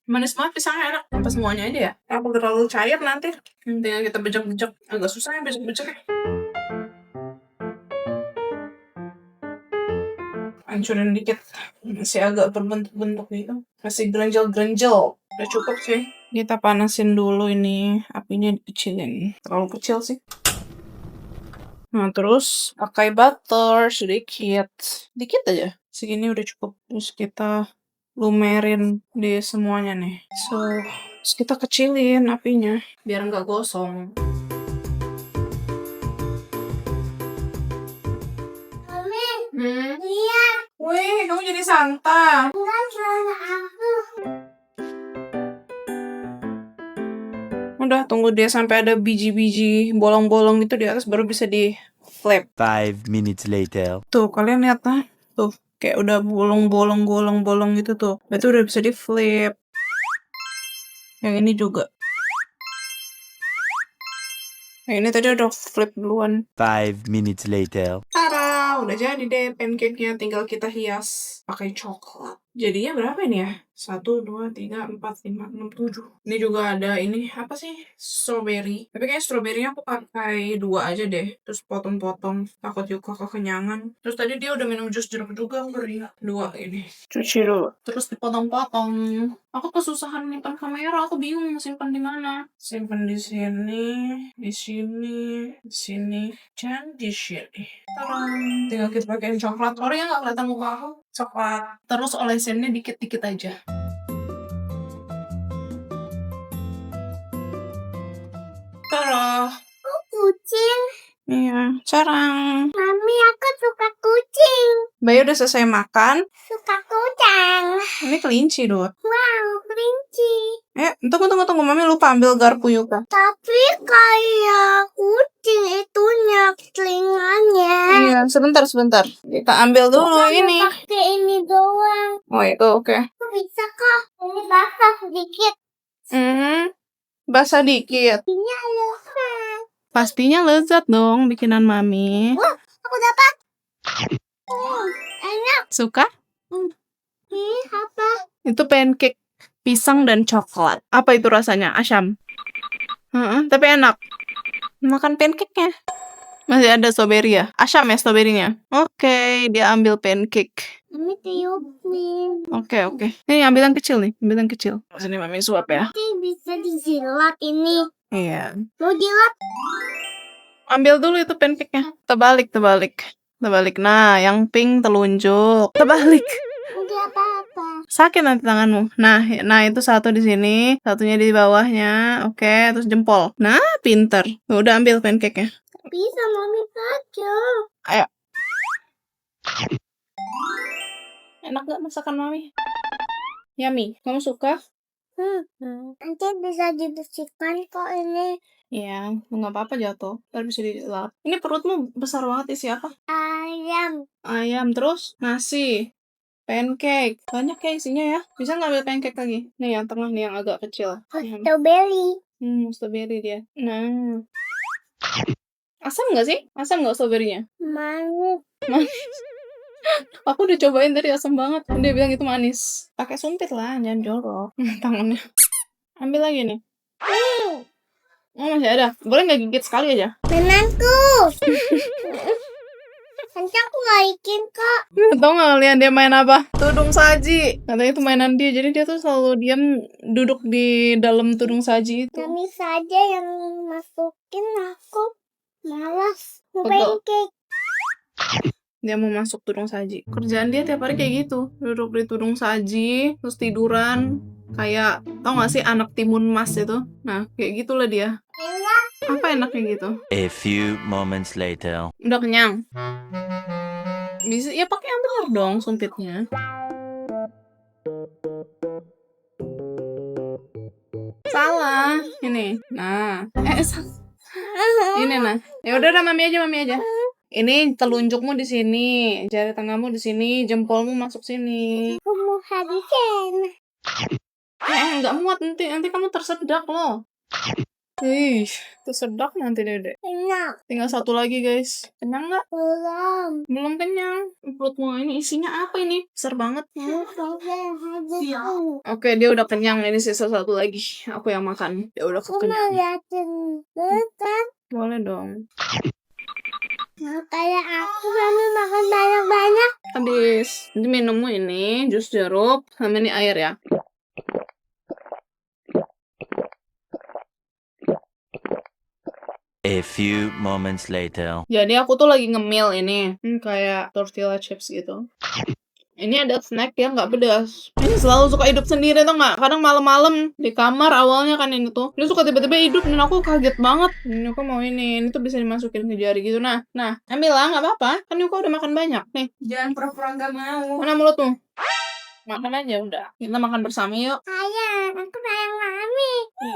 Manis banget pisangnya, enak. Apa semuanya aja ya? Apa terlalu cair nanti? Tinggal kita bejek-bejek. Agak susah ya bejek-bejeknya. Hancurin dikit. Masih agak berbentuk-bentuk gitu. Masih grenjel-grenjel. Udah cukup sih. Kita panasin dulu ini. Apinya dikecilin. Terlalu kecil sih. Nah, terus pakai butter sedikit. Dikit aja. Segini udah cukup. Terus kita lumerin di semuanya nih. Terus kita kecilin apinya. Biar nggak gosong. Mami, Hmm. lihat. Wih, kamu jadi Santa. Enggak celana aku. Udah, tunggu dia sampai ada biji-biji bolong-bolong gitu di atas baru bisa di flip. 5 minutes later. Tuh, kalian lihat nah. Tuh, kayak udah bolong-bolong gitu tuh. Berarti udah bisa di flip. Yang ini juga. Yang ini tadi udah flip duluan. 5 minutes later. Tada, udah jadi deh pancake-nya. Tinggal kita hias pakai coklat. Jadinya berapa ini ya? 1, 2, 3, 4, 5, 6, 7. Ini juga ada ini, apa sih? Strawberry. Tapi kayaknya strawberry-nya aku pakai 2 aja deh. Terus potong-potong. Takut Yuka kekenyangan. Terus tadi dia udah minum jus jeruk juga. Aku beri 2 ini. Cuci dulu. Terus dipotong-potong. Aku kesusahan nyimpan kamera. Aku bingung simpan di mana. Simpan di sini, di sini, di sini, dan di sini. Tarang. Tinggal kita pakein coklat. Sorry ya nggak kelihatan muka aku. Coklat. Terus olesinnya dikit-dikit aja. Taruh. Kucing. Iya, carang. Mami, aku suka kucing. Bayu udah selesai makan. Suka kucing. Ini kelinci, Dut. Wow, kelinci. Tunggu. Mami lupa ambil garpu Yuka. Tapi kayak kucing itunya, telinganya. Iya, sebentar. Kita ambil dulu ini. Pakai ini doang. Oh, itu oke. Aku bisa kok. Ini basah sedikit. Basah dikit. Ini lezat. Pastinya lezat dong bikinan Mami. Wah, aku dapat. Enak. Suka? Ini apa? Itu pancake pisang dan coklat. Apa itu rasanya? Asam? Tapi enak. Makan pancake-nya. Masih ada strawberry ya? Asam ya strawberry-nya? Oke, dia ambil pancake. Mami tiup nih. Oke. Ini ambil yang kecil nih. Sini Mami suap ya. Nanti bisa dijilat ini. Iya. Mau jilat? Ambil dulu itu pancake-nya. Terbalik. Nah, yang pink telunjuk. Terbalik. Enggak apa-apa. Sakit nanti tanganmu. Nah itu satu di sini, satunya di bawahnya. Oke, terus jempol. Nah, pinter. Udah ambil pancake-nya. Bisa Mami saja. Ayo. Enak gak masakan Mami? Yummy. Kamu suka? Nanti bisa dibersihkan kok ini. Iya, nggak apa-apa jatuh. Ntar bisa dilap. Ini perutmu besar banget isi apa? Ayam. Ayam, terus nasi. Pancake. Banyak ya isinya ya. Bisa nggak ambil pancake lagi? Nih yang tengah nih yang agak kecil. Strawberry. Strawberry dia. Nah. Asam nggak sih? Asam nggak strawberry-nya? Manis. Aku udah cobain tadi asam banget. Dia bilang itu manis. Pakai sumpit lah, jangan jorok. Tangannya. Ambil lagi nih. Oh, masih ada. Boleh nggak gigit sekali aja? Mainanku. Nanti aku baikin kok. Tau nggak kalian dia main apa? Tudung saji. Katanya itu mainan dia. Jadi dia tuh selalu diam duduk di dalam tudung saji itu. Kami saja yang masukin, aku malas. Mau Betul. pancake. Dia mau masuk tudung saji. Kerjaan dia tiap hari kayak gitu. Duduk di tudung saji, terus tiduran. Kayak, tau gak sih anak timun mas itu? Nah, kayak gitulah dia. Enak. Apa enaknya gitu? A few moments later. Udah kenyang? Bisa, ya pakai yang benar dong sumpitnya. Salah. Ini. Nah. Ini nah. Ya udah mami aja. Ini telunjukmu di sini, jari tengahmu di sini, jempolmu masuk sini. Aku mau habisin. Nggak muat nanti kamu tersedak loh. Ih, tersedak nanti Dede. Enak. Tinggal satu lagi guys. Kenyang nggak? Belum. Belum kenyang. Perutmu ini isinya apa ini? Besar banget. Oke, dia udah kenyang. Ini sisa satu lagi. Aku yang makan. Dia udah Aku mau kenyang. liatin. Bukan. Boleh dong. Nah, kayak aku mami makan banyak-banyak. Habis. Nanti minummu ini jus jeruk sama ini air ya. A few moments later. Jadi aku tuh lagi ngemil ini. Kayak tortilla chips gitu. Ini ada snack yang nggak pedas. Ini selalu suka hidup sendiri tuh nggak? Kadang malam-malam di kamar awalnya kan ini tuh. Dia suka tiba-tiba hidup dan aku kaget banget. Ini aku mau ini. Ini tuh bisa dimasukin ke jari gitu. Nah, ambil lah nggak apa-apa. Kan Yuka udah makan banyak nih. Jangan pura-pura nggak mau. Mana mulutmu? Makan aja udah. Kita makan bersama yuk. Sayang, aku sayang mami.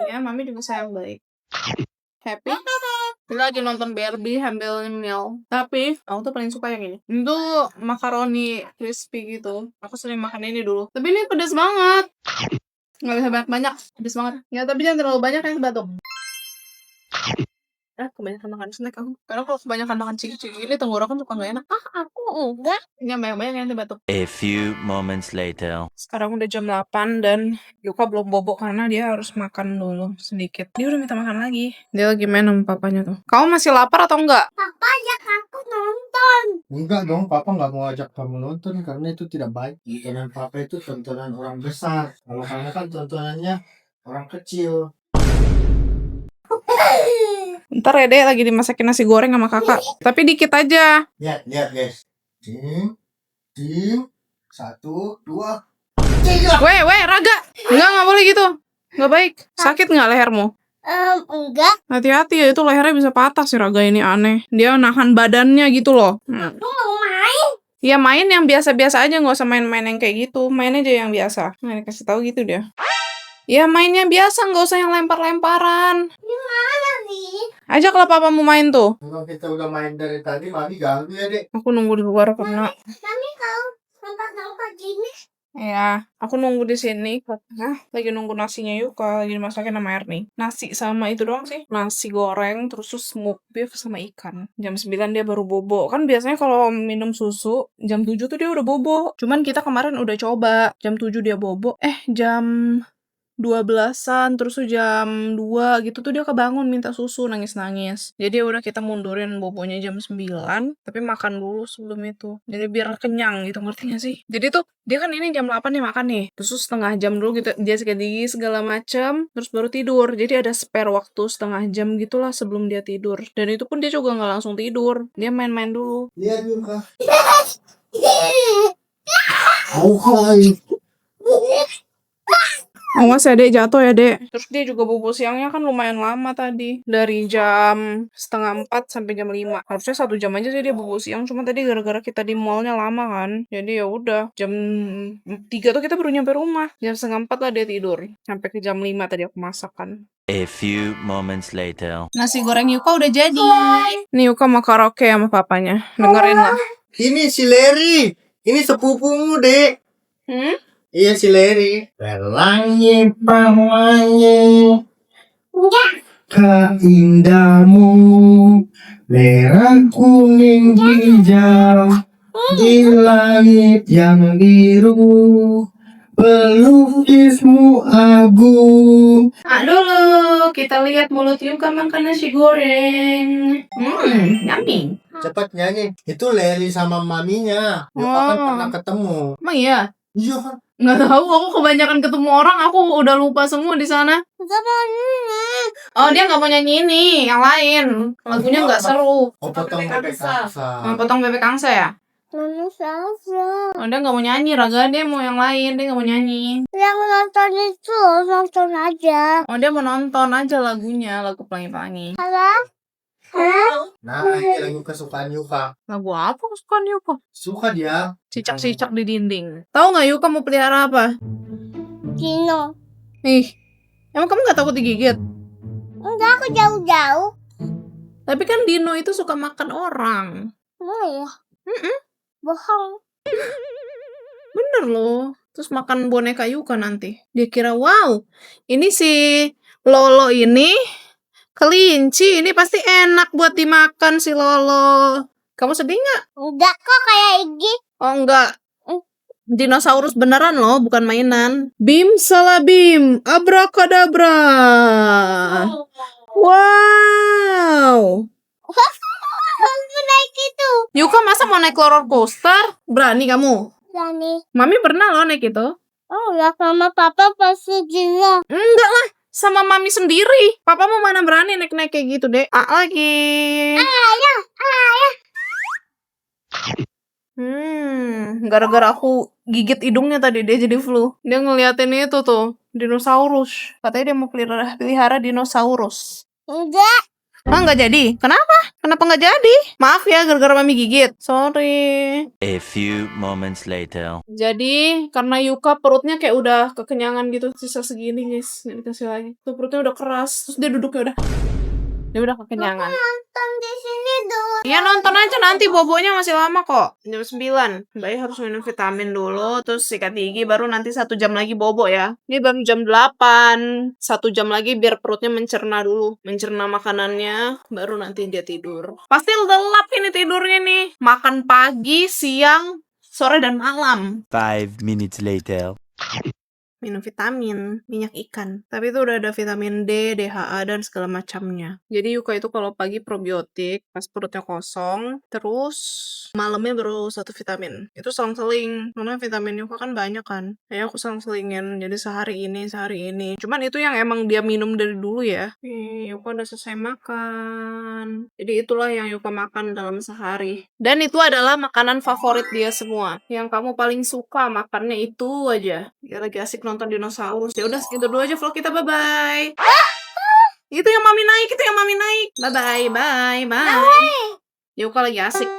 Iya, mami juga sayang baik. Happy? Kita lagi nonton Barbie sambil nyemil. Tapi, aku tuh paling suka yang ini. Ini tuh makaroni crispy gitu. Aku sering makan ini dulu. Tapi ini pedas banget. Nggak bisa banyak-banyak. Pedas banget. Ya, tapi jangan terlalu banyak yang batuk. Kebanyakan makan snack aku. Karena kalau kebanyakan makan ciki-ciki ini tenggorokan suka nggak enak. Aku enggak. Ini banyak-banyak yang batuk. A few moments later. Sekarang udah jam 8 dan Yuka belum bobok karena dia harus makan dulu sedikit. Dia udah minta makan lagi. Dia lagi main sama papanya tuh. Kamu masih lapar atau enggak? Papa ajak aku nonton. Enggak dong, papa nggak mau ajak kamu nonton karena itu tidak baik. Tontonan papa itu tontonan orang besar. Kalau kamu kan tontonannya orang kecil. Ntar ya Dek lagi dimasakin nasi goreng sama kakak. Tapi dikit aja. Lihat guys. Tim. 1, 2. Weh, Raga. Enggak boleh gitu. Nggak baik. Sakit nggak lehermu? Enggak. Hati-hati ya, itu lehernya bisa patah si Raga ini aneh. Dia nahan badannya gitu loh. Aku mau main. Ya main yang biasa-biasa aja, nggak usah main-main yang kayak gitu. Main aja yang biasa. Nah, dikasih tahu gitu dia. Ya mainnya biasa, nggak usah yang lempar-lemparan. Gimana nih? Ajaklah papamu main tuh. Kalau kita udah main dari tadi, mami ganggu ya, Dek. Aku nunggu di luar karena Mami kalau tempat-tempat gini. ya, aku nunggu di sini karena lagi nunggu nasinya Yuka, lagi dimasakin sama Ernie. Nasi sama itu doang sih. Nasi goreng, terus smoke beef sama ikan. Jam 9 dia baru bobo. Kan biasanya kalau minum susu, jam 7 tuh dia udah bobo. Cuman kita kemarin udah coba. Jam 7 dia bobo. Jam 12-an, terus tuh jam 2 gitu tuh dia kebangun minta susu, nangis-nangis. Jadi udah kita mundurin bobonya jam 9, tapi makan dulu sebelum itu. Jadi biar kenyang gitu, ngerti gak sih? Jadi tuh, dia kan ini jam 8 nih makan nih. Terus setengah jam dulu gitu, dia sikat gigi segala macam, terus baru tidur. Jadi ada spare waktu setengah jam gitulah sebelum dia tidur. Dan itu pun dia juga nggak langsung tidur. Dia main-main dulu. Lihat Yuka. Hai. Awas ya Dek, jatuh ya Dek. Terus dia juga bobo siangnya kan lumayan lama tadi. Dari jam 3:30 sampai jam 5. Harusnya 1 jam aja sih dia bobo siang. Cuma tadi gara-gara kita di mallnya lama kan. Jadi ya udah jam 3 tuh kita baru nyampe rumah. Jam 3:30 lah dia tidur. Sampai ke jam 5 tadi aku masak kan. A few moments later. Nasi goreng Yuka udah jadi. Nih Yuka mau karaoke sama papanya. Dengerin lah. Ini si Leri. Ini sepupumu, Dek. Iya si Leri. Pelangi pelangi. Enggak. Keindahmu. Merah kuning hijau. Di langit yang biru. Pelukismu agung. Dulu kita lihat mulut Yuka makan nasi goreng. Yummy. Cepat nyanyi. Itu Leri sama maminya. Yuka kan pernah ketemu. Emang iya? Iya kan? Nggak tahu, aku kebanyakan ketemu orang, aku udah lupa semua di sana. Enggak mau nyanyi. Oh, dia nggak mau nyanyi ini, yang lain. Lagunya nggak seru. Oh, potong bebek angsa. Potong bebek angsa ya? Mami salsa. Oh, dia nggak mau nyanyi, Raga. Dia mau yang lain, dia nggak mau nyanyi. Yang nonton itu nonton aja. Oh, dia mau nonton aja lagunya, lagu Pelangi-Pelangi. Halo? Nah, ini lagu kesukaan Yuka. Lagu apa kesukaan Yuka? Suka dia. Cicak-cicak di dinding. Tahu nggak Yuka mau pelihara apa? Dino. Ih, emang kamu nggak takut digigit? Enggak, aku jauh-jauh. Tapi kan Dino itu suka makan orang. Oh ya, Mm-mm, bohong. bener loh. Terus makan boneka Yuka nanti. Dia kira, wow, ini si Lolo ini kelinci. Ini pasti enak buat dimakan si Lolo. Kamu sedih nggak? Enggak kok kayak Igi. Oh enggak. Dinosaurus beneran loh, bukan mainan. Bim salah bim, abrakadabra. Wow. Kamu naik itu. Yuka masa mau naik roller coaster? Berani kamu? Berani. Mami pernah loh naik itu. Oh ya, sama papa pasti Gino. Enggak lah, sama mami sendiri. Papa mau mana berani naik-naik kayak gitu, Dek. Lagi. Ayah. Gara-gara aku gigit hidungnya tadi dia jadi flu. Dia ngeliatin itu tuh, dinosaurus. Katanya dia mau pelihara dinosaurus. Enggak. Nggak jadi. Kenapa? Kenapa nggak jadi? Maaf ya, gara-gara mami gigit. Sorry. A few moments later. Jadi, karena Yuka perutnya kayak udah kekenyangan gitu, sisa segini guys. Nggak dikasih lagi. Tuh perutnya udah keras, terus dia duduknya udah kekenyangan. Nonton di sini dulu. Iya nonton aja nanti, bobonya masih lama kok. Jam 9. Bayi harus minum vitamin dulu, terus sikat gigi, baru nanti 1 jam lagi bobo ya. Ini baru jam 8. 1 jam lagi biar perutnya mencerna dulu. Mencerna makanannya, baru nanti dia tidur. Pasti lelap ini tidurnya nih. Makan pagi, siang, sore, dan malam. 5 minutes later. Minum vitamin, minyak ikan. Tapi itu udah ada vitamin D, DHA, dan segala macamnya. Jadi Yuka itu kalau pagi probiotik, pas perutnya kosong, terus malamnya baru 1 vitamin. Itu selang-seling, karena vitamin Yuka kan banyak kan. Ya aku selang-selingin, jadi sehari ini. Cuman itu yang emang dia minum dari dulu ya. Yuka udah selesai makan. Jadi itulah yang Yuka makan dalam sehari. Dan itu adalah makanan favorit dia semua. Yang kamu paling suka makannya itu aja. Dia lagi asik nonton dinosaurus. Ya udah segitu dulu aja vlog kita. Bye bye. Itu yang mami naik. Bye bye. Yuka lagi asik